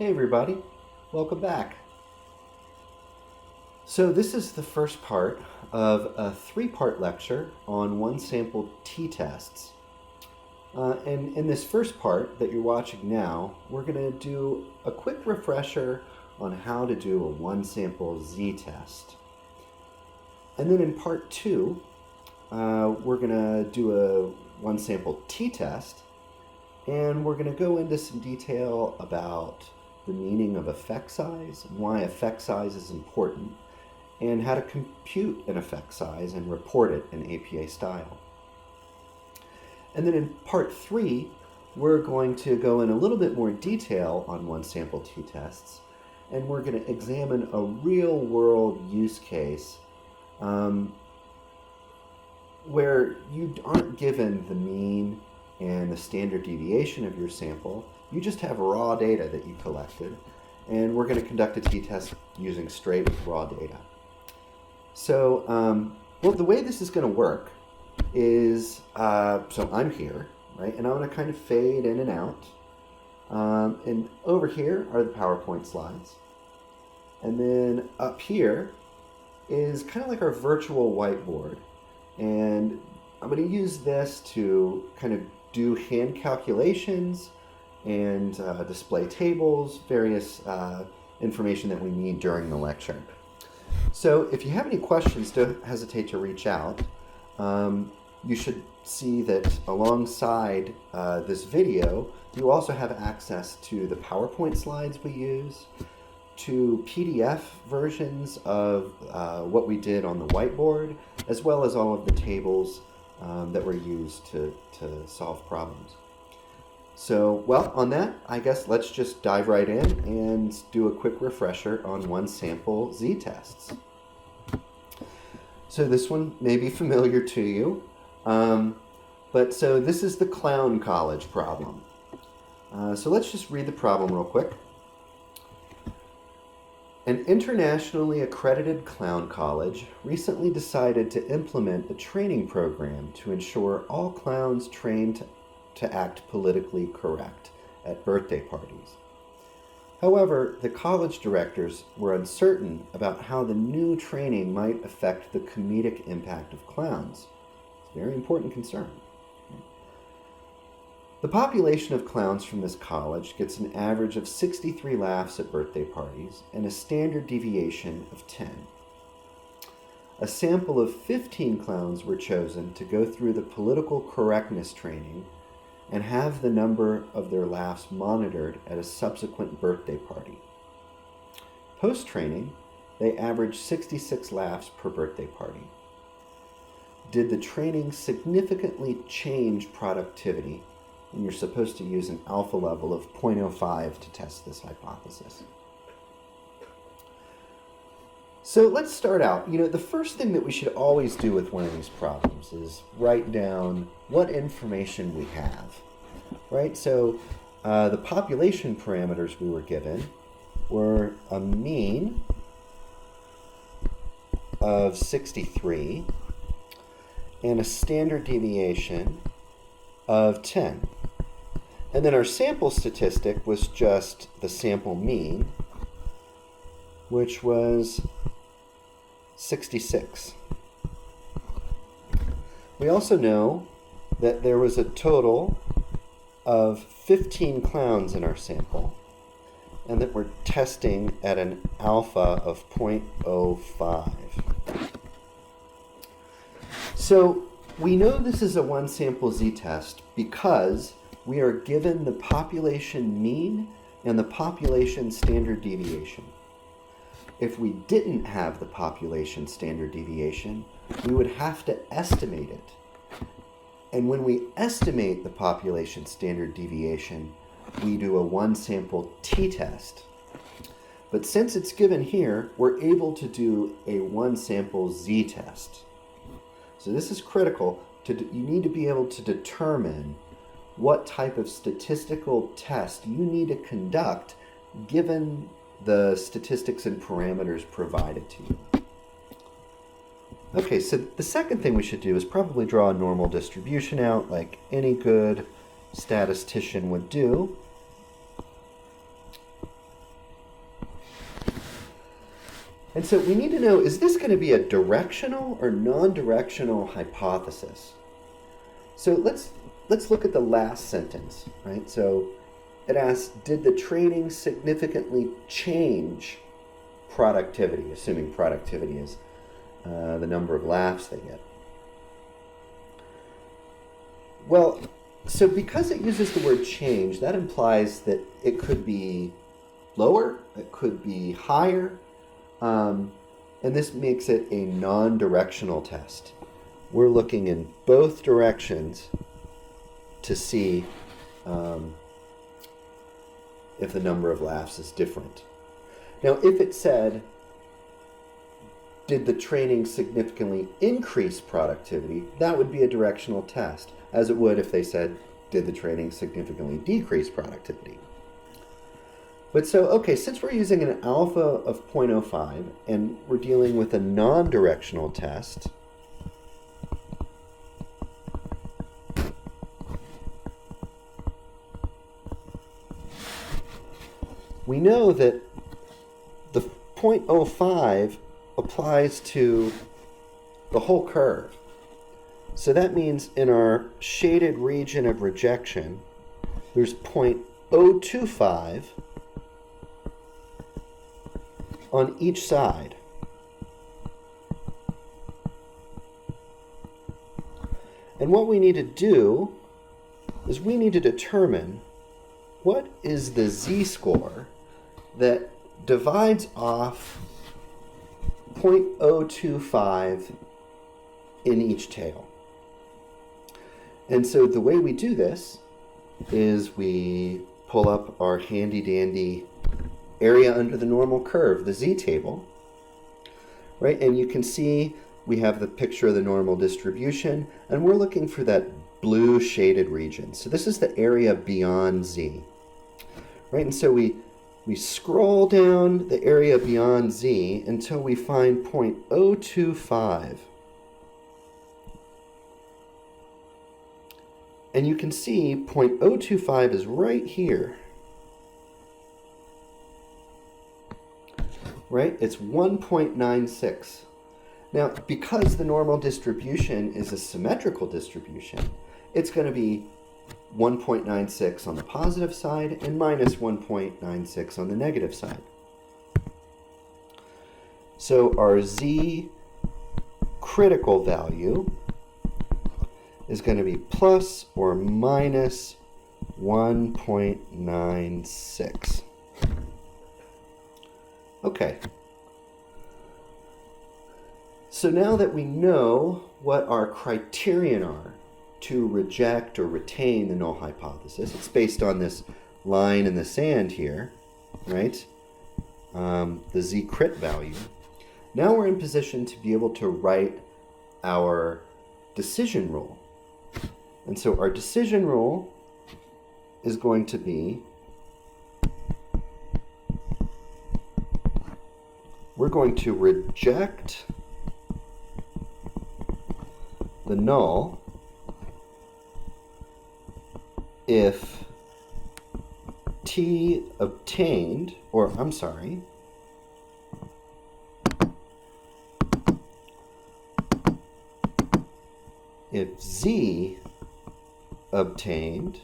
Hey everybody, welcome back. So this is the first part of a three-part lecture on one-sample t-tests. And in this first part that you're watching now, we're going to do a quick refresher on how to do a one-sample z-test. And then in part two, we're going to do a one-sample t-test, and we're going to go into some detail about the meaning of effect size and why effect size is important, and how to compute an effect size and report it in APA style. And then in part three, we're going to go in a little bit more detail on one-sample t-tests, and we're going to examine a real-world use case where you aren't given the mean and the standard deviation of your sample. You just have raw data that you collected, and we're going to conduct a t-test using straight raw data. So, well, the way this is going to work is, so I'm here, right, and I'm going to kind of fade in and out. And over here are the PowerPoint slides. And then up here is kind of like our virtual whiteboard. And I'm going to use this to kind of do hand calculations and display tables, various information that we need during the lecture. So if you have any questions, don't hesitate to reach out. You should see that alongside this video, you also have access to the PowerPoint slides we use, to PDF versions of what we did on the whiteboard, as well as all of the tables that were used to solve problems. So, well, on that, I guess let's just dive right in and do a quick refresher on one-sample z-tests. So this one may be familiar to you, but so this is the clown college problem. So let's just read the problem real quick. An internationally accredited clown college recently decided to implement a training program to ensure all clowns trained to act politically correct at birthday parties. However, the college directors were uncertain about how the new training might affect the comedic impact of clowns. It's a very important concern. The population of clowns from this college gets an average of 63 laughs at birthday parties and a standard deviation of 10. A sample of 15 clowns were chosen to go through the political correctness training and have the number of their laughs monitored at a subsequent birthday party. Post-training, they averaged 66 laughs per birthday party. Did the training significantly change productivity? And you're supposed to use an alpha level of 0.05 to test this hypothesis. So let's start out. The first thing that we should always do with one of these problems is write down what information we have, right? So the population parameters we were given were a mean of 63 and a standard deviation of 10. And then our sample statistic was just the sample mean, which was 66. We also know that there was a total of 15 clowns in our sample, and that we're testing at an alpha of 0.05. So we know this is a one-sample z-test because we are given the population mean and the population standard deviation. If we didn't have the population standard deviation, we would have to estimate it. And when we estimate the population standard deviation, we do a one-sample t-test. But since it's given here, we're able to do a one-sample z-test. So this is critical. You need to be able to determine what type of statistical test you need to conduct given the statistics and parameters provided to you. Okay, so the second thing we should do is probably draw a normal distribution out like any good statistician would do. And so we need to know, is this going to be a directional or non-directional hypothesis? So let's look at the last sentence, right? So it asks, did the training significantly change productivity, assuming productivity is the number of laughs they get. Well, so because it uses the word change, that implies that it could be lower, it could be higher, and this makes it a non-directional test. We're looking in both directions to see if the number of laughs is different. Now, if it said, did the training significantly increase productivity, that would be a directional test, as it would if they said, did the training significantly decrease productivity? But so, okay, since we're using an alpha of 0.05 and we're dealing with a non-directional test, we know that the 0.05 applies to the whole curve. So that means in our shaded region of rejection, there's 0.025 on each side. And what we need to do is we need to determine what is the z-score that divides off 0.025 in each tail. And so the way we do this is we pull up our handy-dandy area under the normal curve, the z-table, right? And you can see we have the picture of the normal distribution, and we're looking for that blue shaded region. So this is the area beyond z, right? And so we scroll down the area beyond z until we find 0.025. And you can see 0.025 is right here. Right? It's 1.96. Now, because the normal distribution is a symmetrical distribution, it's going to be 1.96 on the positive side and minus 1.96 on the negative side. So our z critical value is going to be plus or minus 1.96. Okay. So now that we know what our criterion are to reject or retain the null hypothesis, it's based on this line in the sand here, right? The z-crit value. Now we're in position to be able to write our decision rule. And so our decision rule is going to be, we're going to reject the null if t obtained, or I'm sorry, if z obtained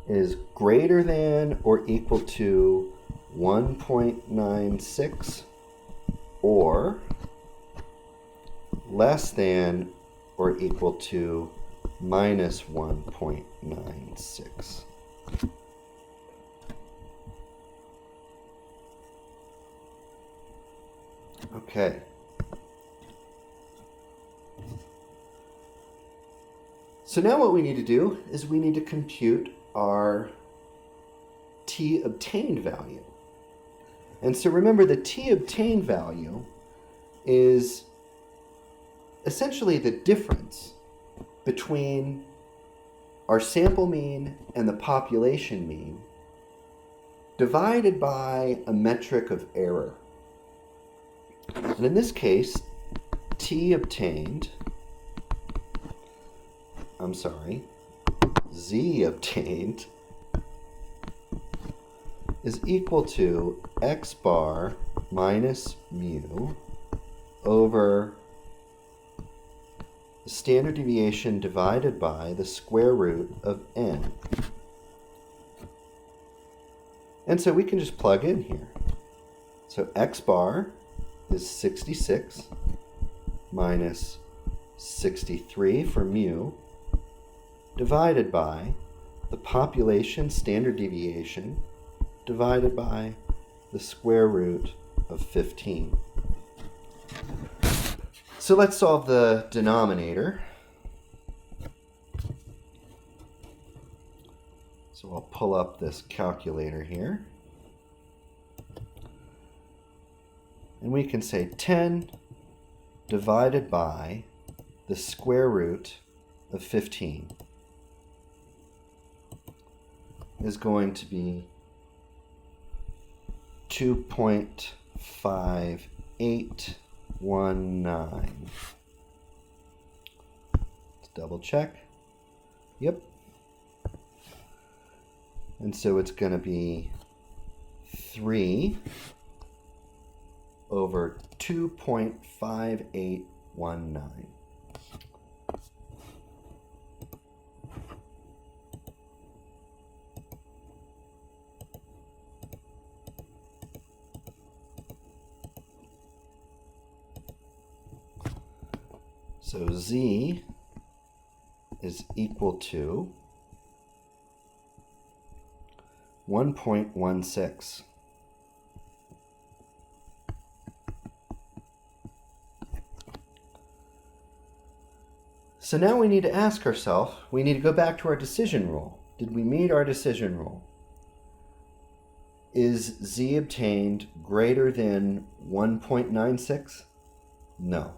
is greater than or equal to 1.96 or less than or equal to minus 1.96. Okay. So now what we need to do is we need to compute our t obtained value. And so remember, the t obtained value is essentially the difference between our sample mean and the population mean divided by a metric of error. And in this case, z obtained is equal to x bar minus mu over the standard deviation divided by the square root of n. And so we can just plug in here. So x bar is 66 minus 63 for mu divided by the population standard deviation divided by the square root of 15. So let's solve the denominator. So I'll pull up this calculator here. And we can say 10 divided by the square root of 15 is going to be 2.5819. Let's double check. Yep. And so it's going to be 3 over 2.5819. So z is equal to 1.16. So now we need to ask ourselves, we need to go back to our decision rule. Did we meet our decision rule? Is z obtained greater than 1.96? No.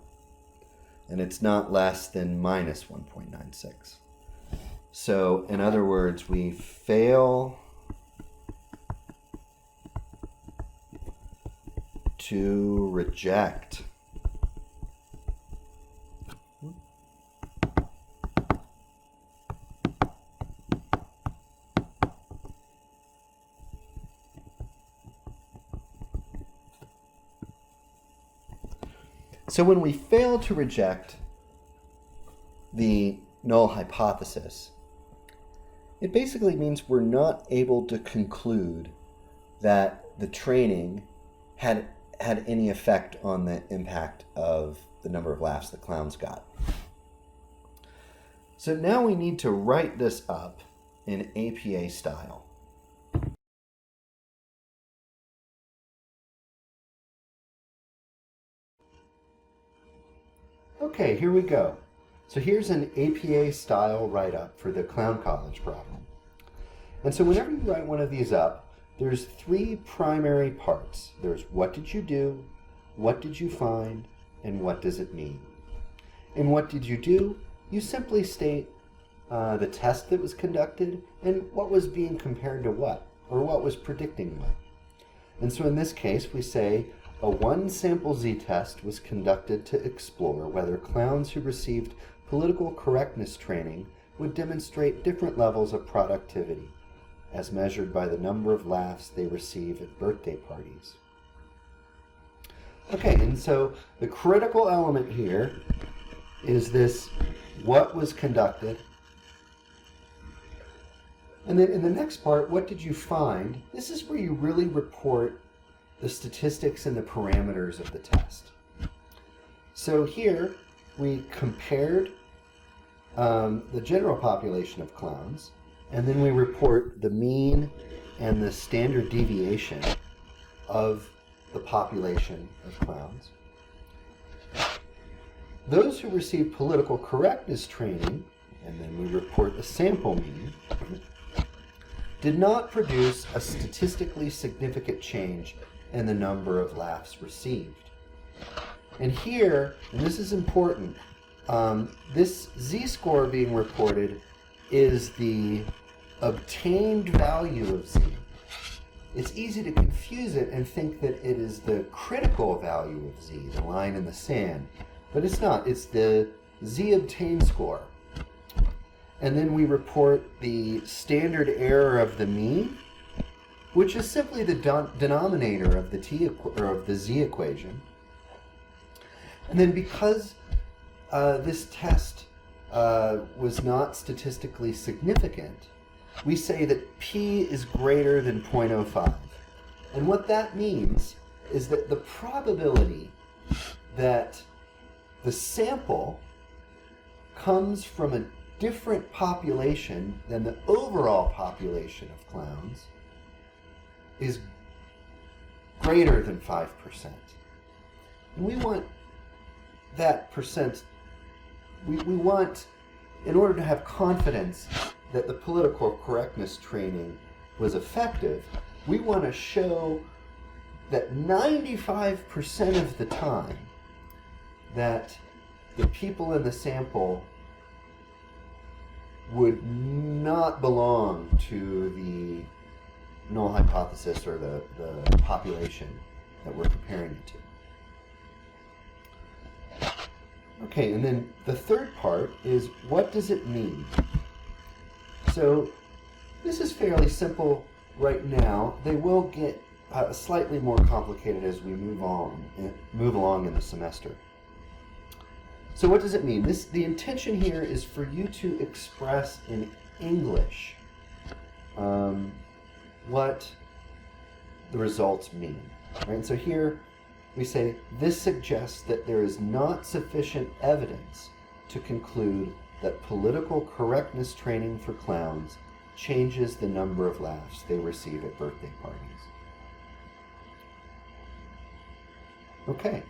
And it's not less than minus 1.96. So in other words, we fail to reject So when we fail to reject the null hypothesis, it basically means we're not able to conclude that the training had any effect on the impact of the number of laughs the clowns got. So now we need to write this up in APA style. Okay, here we go. So here's an APA style write-up for the Clown College problem. And so whenever you write one of these up, there's 3 primary parts. There's what did you do, what did you find, and what does it mean. And what did you do? You simply state the test that was conducted and what was being compared to what, or what was predicting what. And so in this case, we say a 1-sample z-test was conducted to explore whether clowns who received political correctness training would demonstrate different levels of productivity, as measured by the number of laughs they receive at birthday parties. Okay, and so the critical element here is this what was conducted. And then in the next part, what did you find? This is where you really report the statistics and the parameters of the test. So here we compared the general population of clowns, and then we report the mean and the standard deviation of the population of clowns. Those who received political correctness training, and then we report the sample mean, did not produce a statistically significant change in the number of laughs received. And here, and this is important, this z-score being reported is the obtained value of z. It's easy to confuse it and think that it is the critical value of z, the line in the sand, but it's not. It's the z obtained score. And then we report the standard error of the mean, which is simply the denominator of the z equation. And then because this test was not statistically significant, we say that p is greater than 0.05. And what that means is that the probability that the sample comes from a different population than the overall population of clowns is greater than 5%. And we want that percent, we want, in order to have confidence that the political correctness training was effective, we want to show that 95% of the time that the people in the sample would not belong to the null hypothesis or the population that we're comparing it to. Okay, and then the third part is, what does it mean? So this is fairly simple right now. They will get slightly more complicated as we move along in the semester. So what does it mean? The intention here is for you to express in English what the results mean. Right? And so here we say, this suggests that there is not sufficient evidence to conclude that political correctness training for clowns changes the number of laughs they receive at birthday parties. Okay.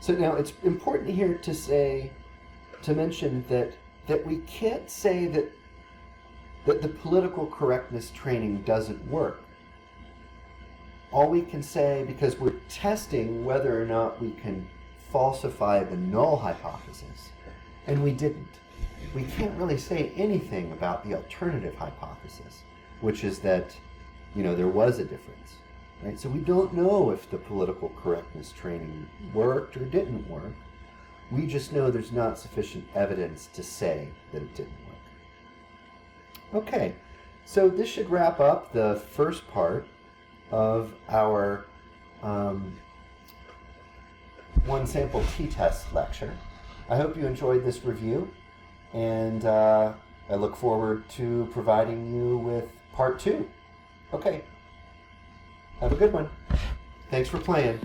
So now it's important here to mention that we can't say that the political correctness training doesn't work. All we can say, because we're testing whether or not we can falsify the null hypothesis, and we didn't. We can't really say anything about the alternative hypothesis, which is that, there was a difference. Right? So we don't know if the political correctness training worked or didn't work. We just know there's not sufficient evidence to say that it didn't work. Okay, so this should wrap up the first part of our one sample t-test lecture. I hope you enjoyed this review, and I look forward to providing you with part 2. Okay. Have a good one. Thanks for playing.